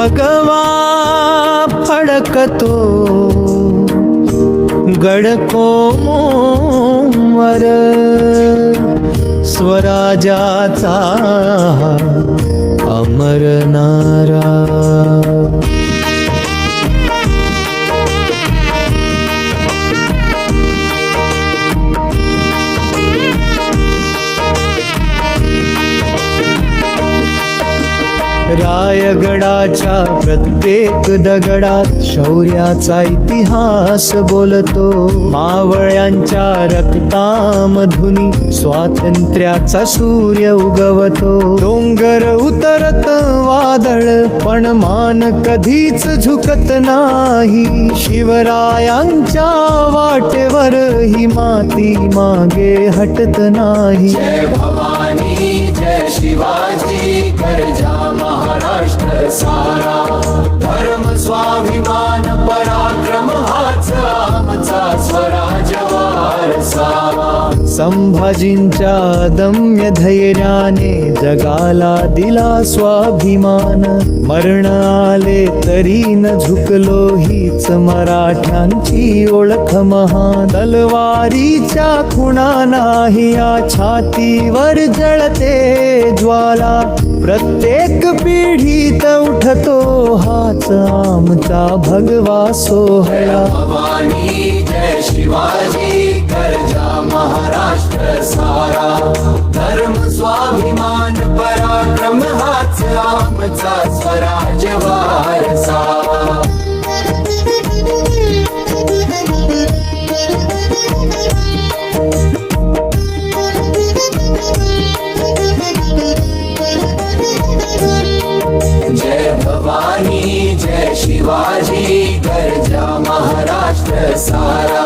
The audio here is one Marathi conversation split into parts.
भगवा फडकतो गडकोमवर स्वराजाचा अमर नारा. रायगडाच्या प्रत्येक दगडात शौर्याचा इतिहास बोलतो. मावळ्यांच्या रक्तामधुनी स्वातंत्र्याचा सूर्य उगवतो. डोंगर उतरत वादळ पण मान कधीच झुकत नाही. शिवरायांच्या वाटेवर ही माती मागे हटत नाही. जय भवानी जय शिवाजी गर्जा महाराष्ट्र सारा. धर्म स्वाभिमान पराक्रम हाच आमचा स्वराज वारसा. संभाजींच्या दम्य धैर्याने जगाला दिला स्वाभिमान. मरण आले तरी न झुकलो हीच मराठ्यांची ओळख महान. तलवारीच्या खुणा नाही या छातीवर जळते ज्वाला. प्रत्येक पिढीत उठतो हाच आमचा भगवा सोहळा. भवानी जय शिवाजी गर्जा महाराष्ट्र सारा. धर्म स्वाभिमान पराक्रम हाच आमचा स्वराज वारसा. जय भवानी जय शिवाजी गर्जा महाराष्ट्र सारा.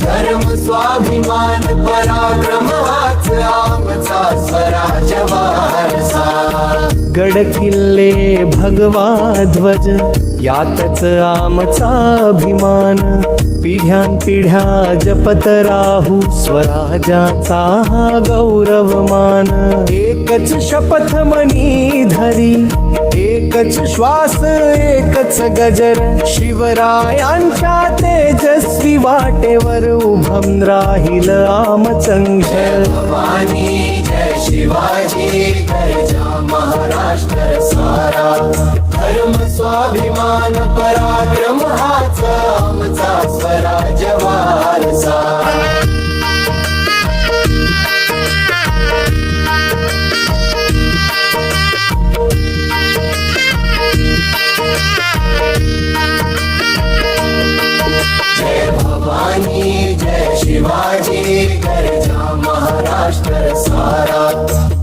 धर्म स्वाभिमान पराक्रम हाच आमचा स्वराज वारसा. गड किल्ले भगवा ध्वज यातच आमचा अभिमान. पिढ्यानपिढ्या जपत राहू स्वराजाचा हा गौरवमान. एकच शपथ मनी धरी एकच श्वास एकच गजर. शिवरायांच्या तेजस्वी वाटेवर उभं राहील आमचं घर. भवानी जय शिवाजी गर्जा महाराष्ट्र सारा. धर्म स्वाभिमान पराक्रम हाच आमचा स्वराज वारसा. जय भवानी जय शिवाजी गर्जा महाराष्ट्र सारा.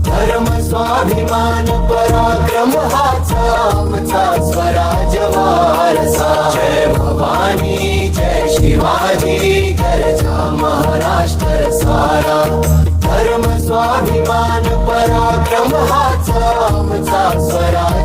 धर्म स्वाभिमान पराक्रम हाच आमचा स्वराज वारसा. जय भवानी जय शिवाजी गर्जा महाराष्ट्र सारा. धर्म स्वाभिमान पराक्रम हाच आमचा स्वराज